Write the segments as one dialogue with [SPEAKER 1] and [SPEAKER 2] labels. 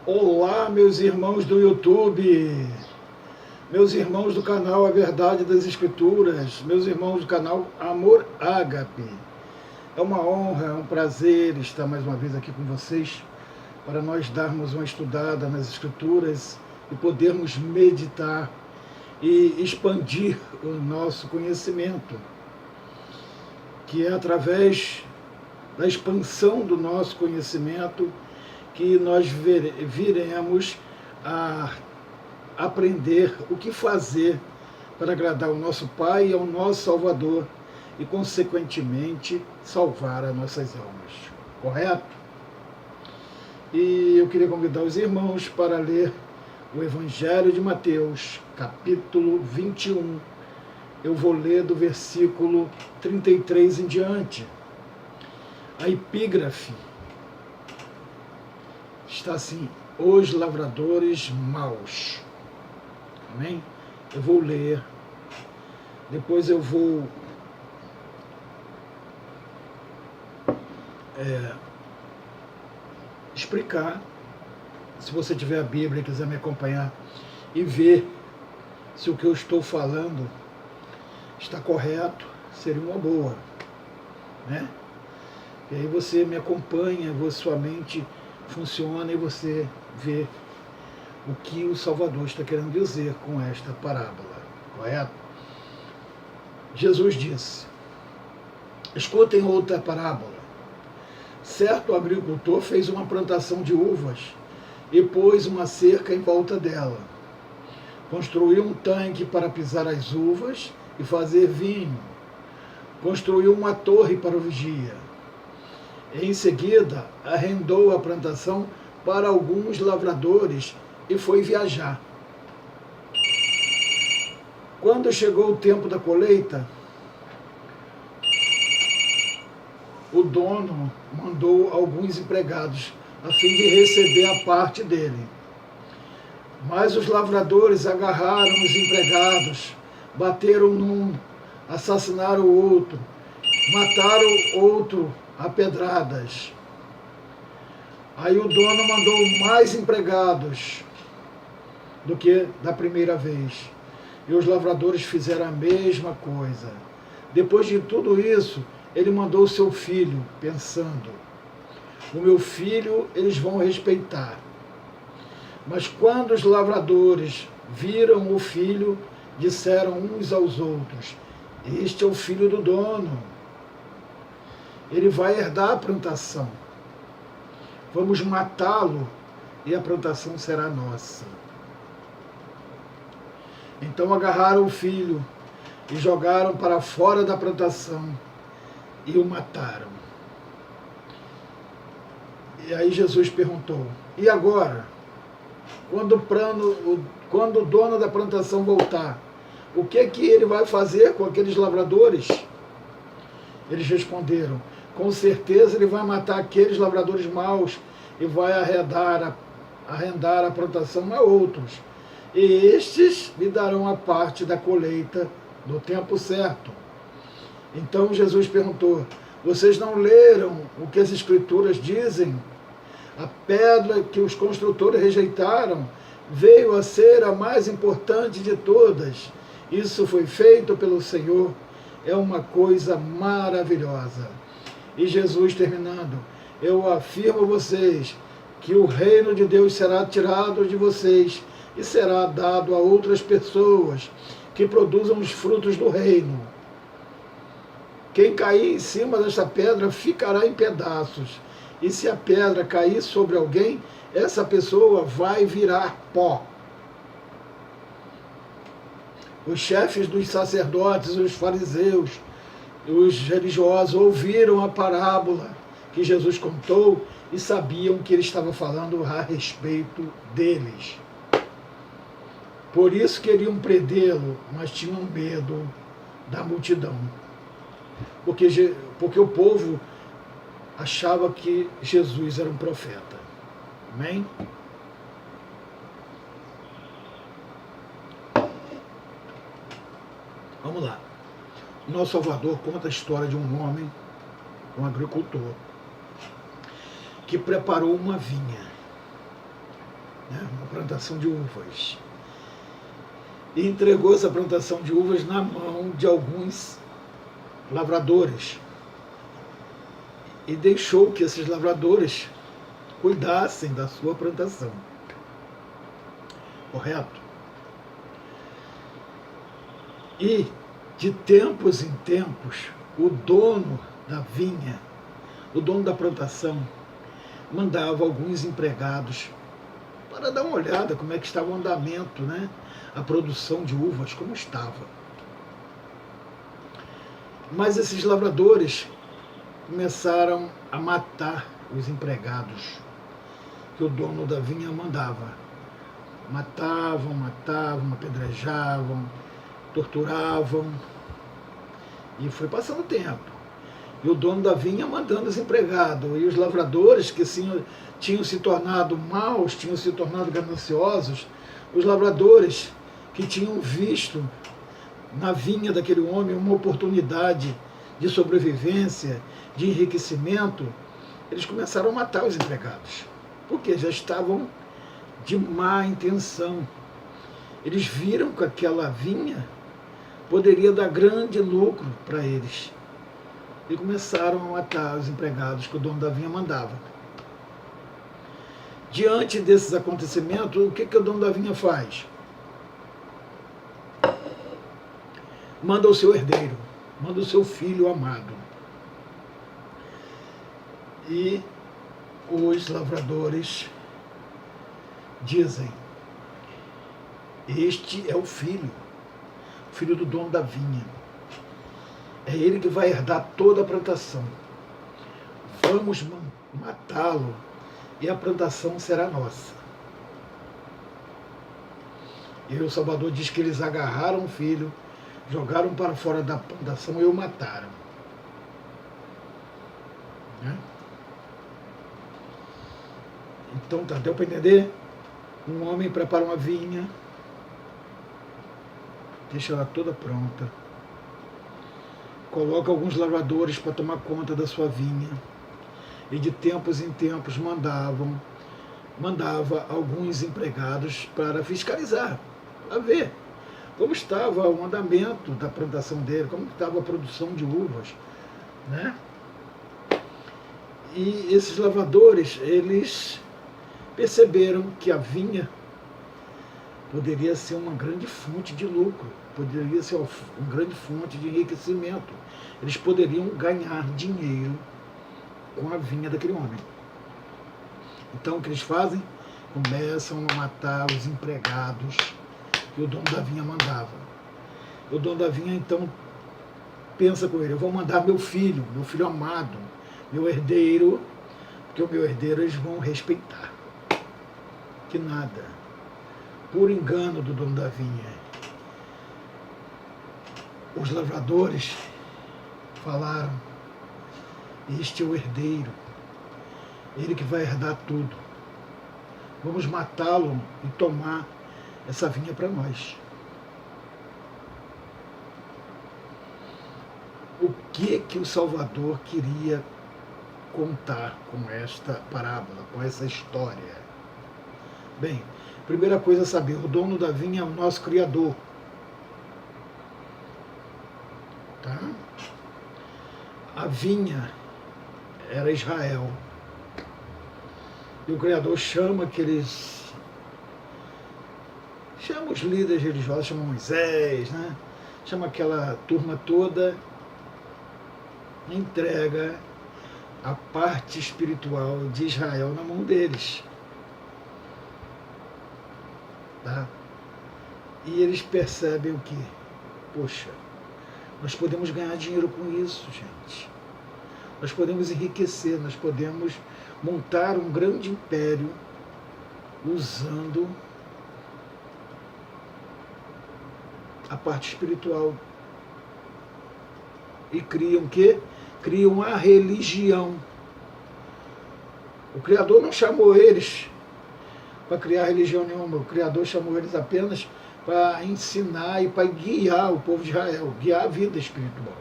[SPEAKER 1] Olá, meus irmãos do YouTube, meus irmãos do canal A Verdade das Escrituras, meus irmãos do canal Amor Ágape. É uma honra, é um prazer estar mais uma vez aqui com vocês para nós darmos uma estudada nas Escrituras e podermos meditar e expandir o nosso conhecimento, que é através da expansão do nosso conhecimento que nós viremos a aprender o que fazer para agradar ao nosso Pai e ao nosso Salvador e, consequentemente, salvar as nossas almas. Correto? E eu queria convidar os irmãos para ler o Evangelho de Mateus, capítulo 21. Eu vou ler do versículo 33 em diante. A epígrafe está assim: os lavradores maus. Amém? Eu vou ler, depois eu vou explicar. Se você tiver a Bíblia e quiser me acompanhar e ver se o que eu estou falando está correto, seria uma boa, né? E aí você me acompanha, sua mente funciona e você vê o que o Salvador está querendo dizer com esta parábola, correto? Jesus disse: escutem outra parábola. Certo agricultor fez uma plantação de uvas e pôs uma cerca em volta dela. Construiu um tanque para pisar as uvas e fazer vinho. Construiu uma torre para o vigia. Em seguida, arrendou a plantação para alguns lavradores e foi viajar. Quando chegou o tempo da colheita, o dono mandou alguns empregados a fim de receber a parte dele. Mas os lavradores agarraram os empregados, bateram num, assassinaram o outro, mataram outro a pedradas. Aí o dono mandou mais empregados do que da primeira vez. E os lavradores fizeram a mesma coisa. Depois de tudo isso, ele mandou seu filho, pensando: o meu filho eles vão respeitar. Mas quando os lavradores viram o filho, disseram uns aos outros: este é o filho do dono. Ele vai herdar a plantação. Vamos matá-lo e a plantação será nossa. Então agarraram o filho e jogaram para fora da plantação e o mataram. E aí Jesus perguntou: e agora? Quando o dono da plantação voltar, o que ele vai fazer com aqueles lavradores? Eles responderam: com certeza ele vai matar aqueles lavradores maus e vai arrendar a plantação a outros. E estes lhe darão a parte da colheita no tempo certo. Então Jesus perguntou: vocês não leram o que as Escrituras dizem? A pedra que os construtores rejeitaram veio a ser a mais importante de todas. Isso foi feito pelo Senhor. É uma coisa maravilhosa. E Jesus, terminando: eu afirmo a vocês que o reino de Deus será tirado de vocês e será dado a outras pessoas que produzam os frutos do reino. Quem cair em cima desta pedra ficará em pedaços, e se a pedra cair sobre alguém, essa pessoa vai virar pó. Os chefes dos sacerdotes, os fariseus, os religiosos ouviram a parábola que Jesus contou e sabiam que ele estava falando a respeito deles. Por isso queriam prendê-lo, mas tinham medo da multidão. Porque o povo achava que Jesus era um profeta. Amém? Vamos lá. Nosso Salvador conta a história de um homem, um agricultor, que preparou uma vinha. né, uma plantação de uvas. E entregou essa plantação de uvas na mão de alguns lavradores. E deixou que esses lavradores cuidassem da sua plantação. Correto? E, de tempos em tempos, o dono da vinha, o dono da plantação, mandava alguns empregados para dar uma olhada como é que estava o andamento, né? A produção de uvas, como estava. Mas esses lavradores começaram a matar os empregados que o dono da vinha mandava. Matavam, apedrejavam, torturavam. E foi passando o tempo. E o dono da vinha mandando os empregados. E os lavradores, que tinham se tornado maus, tinham se tornado gananciosos, os lavradores que tinham visto na vinha daquele homem uma oportunidade de sobrevivência, de enriquecimento, eles começaram a matar os empregados. Porque já estavam de má intenção. Eles viram que aquela vinha poderia dar grande lucro para eles. E começaram a matar os empregados que o dono da vinha mandava. Diante desses acontecimentos, o que o dono da vinha faz? Manda o seu herdeiro, manda o seu filho amado. E os lavradores dizem: este é o filho do dono da vinha. É ele que vai herdar toda a plantação. Vamos matá-lo e a plantação será nossa. E o Salvador diz que eles agarraram o filho, jogaram para fora da plantação e o mataram. Né? Então, tá, deu para entender? Um homem prepara uma vinha, deixa ela toda pronta, coloca alguns lavradores para tomar conta da sua vinha, e de tempos em tempos mandava alguns empregados para fiscalizar, para ver como estava o andamento da plantação dele, como estava a produção de uvas, né? E esses lavradores, eles perceberam que a vinha poderia ser uma grande fonte de lucro, poderia ser uma grande fonte de enriquecimento. Eles poderiam ganhar dinheiro com a vinha daquele homem. Então, o que eles fazem? Começam a matar os empregados que o dono da vinha mandava. O dono da vinha, então, pensa com ele: eu vou mandar meu filho amado, meu herdeiro, porque o meu herdeiro eles vão respeitar. Que nada. Por engano do dono da vinha, os lavradores falaram: este é o herdeiro, ele que vai herdar tudo. Vamos matá-lo e tomar essa vinha para nós. O que o Salvador queria contar com esta parábola, com essa história? Bem, primeira coisa a saber: o dono da vinha é o nosso Criador. Tá? A vinha era Israel. E o Criador chama os líderes religiosos, chama Moisés, né? Chama aquela turma toda, entrega a parte espiritual de Israel na mão deles. Tá? E eles percebem o quê? Poxa, nós podemos ganhar dinheiro com isso, gente. Nós podemos enriquecer, nós podemos montar um grande império usando a parte espiritual. E criam o quê? Criam a religião. O Criador não chamou eles para criar religião nenhuma. O Criador chamou eles apenas para ensinar e para guiar o povo de Israel, guiar a vida espiritual.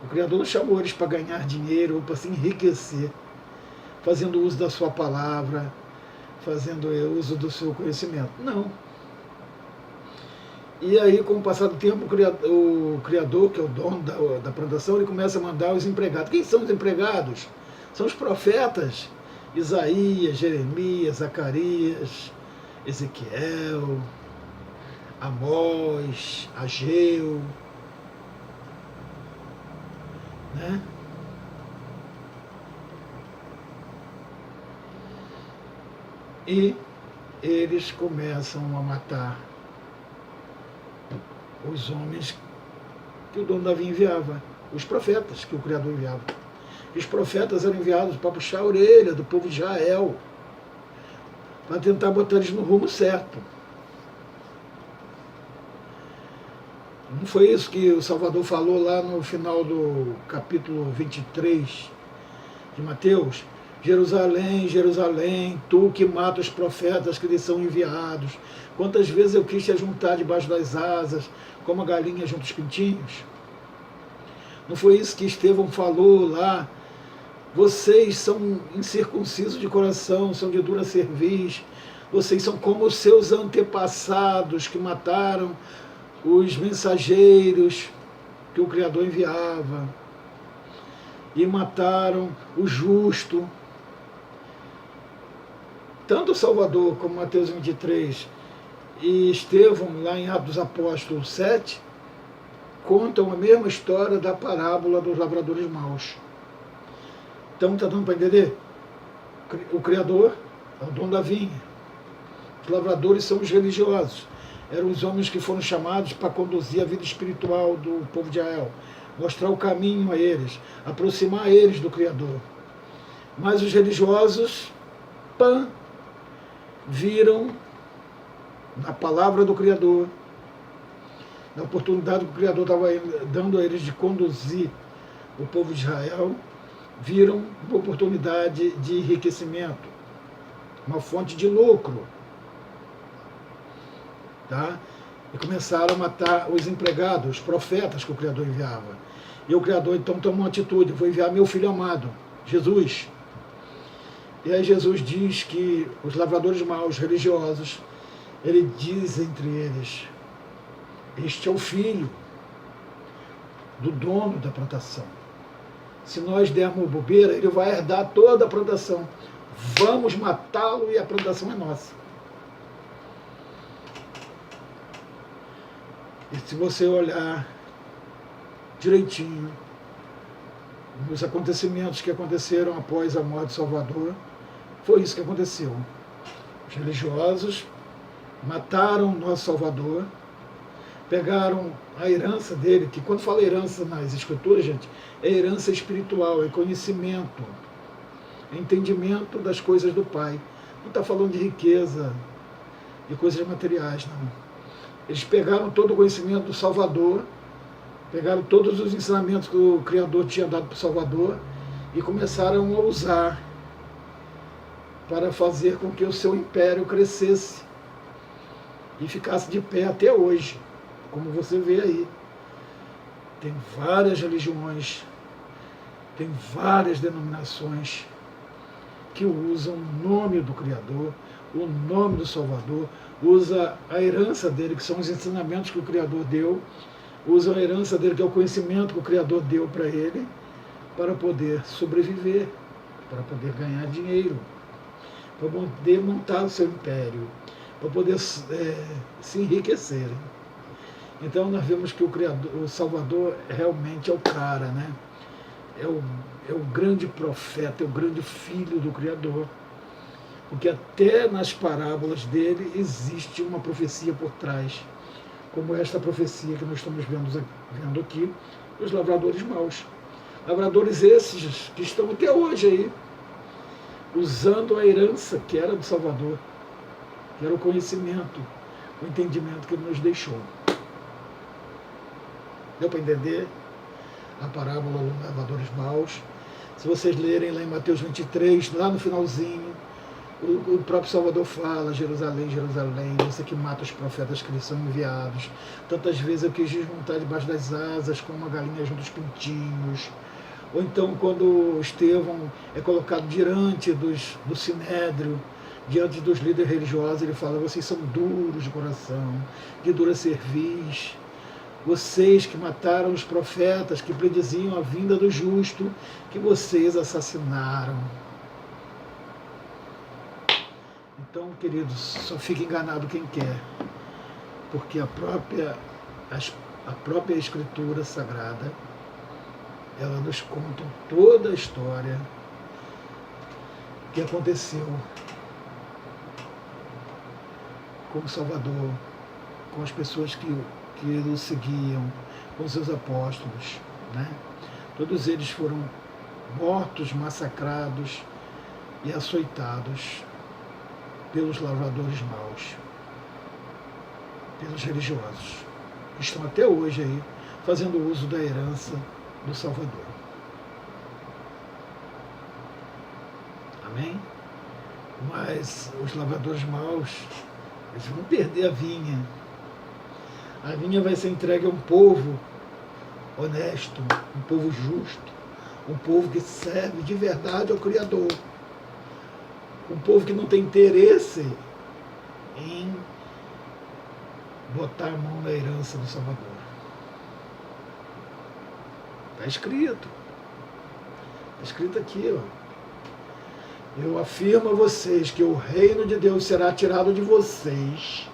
[SPEAKER 1] O Criador não chamou eles para ganhar dinheiro ou para se enriquecer, fazendo uso da sua palavra, fazendo uso do seu conhecimento. Não. E aí, com o passar do tempo, o criador, que é o dono da plantação, ele começa a mandar os empregados. Quem são os empregados? São os profetas. Isaías, Jeremias, Zacarias, Ezequiel, Amós, Ageu, né? E eles começam a matar os homens que o dono da vinha enviava, os profetas que o Criador enviava. Os profetas eram enviados para puxar a orelha do povo de Israel, para tentar botar eles no rumo certo. Não foi isso que o Salvador falou lá no final do capítulo 23 de Mateus? Jerusalém, Jerusalém, tu que mata os profetas que lhes são enviados. Quantas vezes eu quis te ajuntar debaixo das asas, como a galinha junto aos pintinhos? Não foi isso que Estevão falou lá? Vocês são incircuncisos de coração, são de dura cerviz. Vocês são como os seus antepassados que mataram os mensageiros que o Criador enviava. E mataram o justo. Tanto o Salvador como Mateus 23 e Estevão, lá em Atos dos Apóstolos 7, contam a mesma história da parábola dos lavradores maus. Então, está dando para entender? O Criador é o dono da vinha. Os lavradores são os religiosos. Eram os homens que foram chamados para conduzir a vida espiritual do povo de Israel, mostrar o caminho a eles, aproximar eles do Criador. Mas os religiosos, viram na palavra do Criador, na oportunidade que o Criador estava dando a eles de conduzir o povo de Israel, viram uma oportunidade de enriquecimento, uma fonte de lucro. Tá? E começaram a matar os empregados, os profetas que o Criador enviava. E o Criador então tomou uma atitude: vou enviar meu filho amado, Jesus. E aí Jesus diz que os lavradores maus, religiosos, ele diz entre eles: este é o filho do dono da plantação. Se nós dermos bobeira, ele vai herdar toda a plantação. Vamos matá-lo e a plantação é nossa. E se você olhar direitinho nos acontecimentos que aconteceram após a morte de Salvador, foi isso que aconteceu. Os religiosos mataram o nosso Salvador, pegaram a herança dele, que quando fala herança nas escrituras, gente, é herança espiritual, é conhecimento, é entendimento das coisas do Pai. Não está falando de riqueza, de coisas materiais, não. Eles pegaram todo o conhecimento do Salvador, pegaram todos os ensinamentos que o Criador tinha dado para o Salvador e começaram a usar para fazer com que o seu império crescesse e ficasse de pé até hoje, como você vê aí. Tem várias religiões, tem várias denominações que usam o nome do Criador, o nome do Salvador, usa a herança dele, que são os ensinamentos que o Criador deu, usa a herança dele, que é o conhecimento que o Criador deu para ele, para poder sobreviver, para poder ganhar dinheiro, para poder montar o seu império, para poder se enriquecer. Então nós vemos que o Salvador realmente é o cara, né? É o grande profeta, é o grande filho do Criador. Porque até nas parábolas dele existe uma profecia por trás, como esta profecia que nós estamos vendo aqui, os lavradores maus. Lavradores esses que estão até hoje aí, usando a herança que era do Salvador, que era o conhecimento, o entendimento que ele nos deixou. Deu para entender a parábola dos lavradores maus? Se vocês lerem lá em Mateus 23, lá no finalzinho, o próprio Salvador fala: Jerusalém, Jerusalém, você que mata os profetas que lhes são enviados. Tantas vezes eu quis desmontar debaixo das asas, como uma galinha junto aos pintinhos. Ou então quando Estevão é colocado diante do Sinédrio, diante dos líderes religiosos, ele fala: vocês são duros de coração, de dura cerviz, vocês que mataram os profetas, que prediziam a vinda do justo, que vocês assassinaram. Então, queridos, só fica enganado quem quer, porque a própria Escritura Sagrada, ela nos conta toda a história que aconteceu com o Salvador, com as pessoas que o seguiam, com seus apóstolos, né? Todos eles foram mortos, massacrados e açoitados pelos lavradores maus, pelos religiosos, que estão até hoje aí fazendo uso da herança do Salvador. Amém? Mas os lavradores maus, eles vão perder a vinha. A vinha vai ser entregue a um povo honesto, um povo justo, um povo que serve de verdade ao Criador, um povo que não tem interesse em botar a mão na herança do Salvador. Está escrito. Está escrito aqui, ó. Eu afirmo a vocês que o reino de Deus será tirado de vocês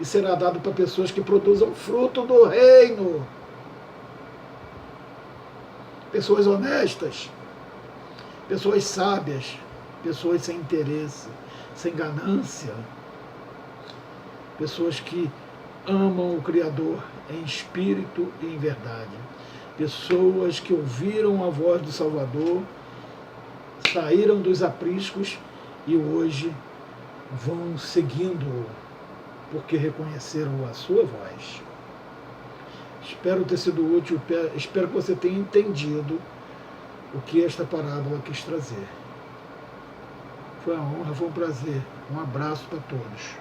[SPEAKER 1] e será dado para pessoas que produzam fruto do reino. Pessoas honestas, pessoas sábias, pessoas sem interesse, sem ganância, pessoas que amam o Criador em espírito e em verdade, pessoas que ouviram a voz do Salvador, saíram dos apriscos e hoje vão seguindo-o, porque reconheceram a sua voz. Espero ter sido útil, espero que você tenha entendido o que esta parábola quis trazer. Foi uma honra, foi um prazer. Um abraço para todos.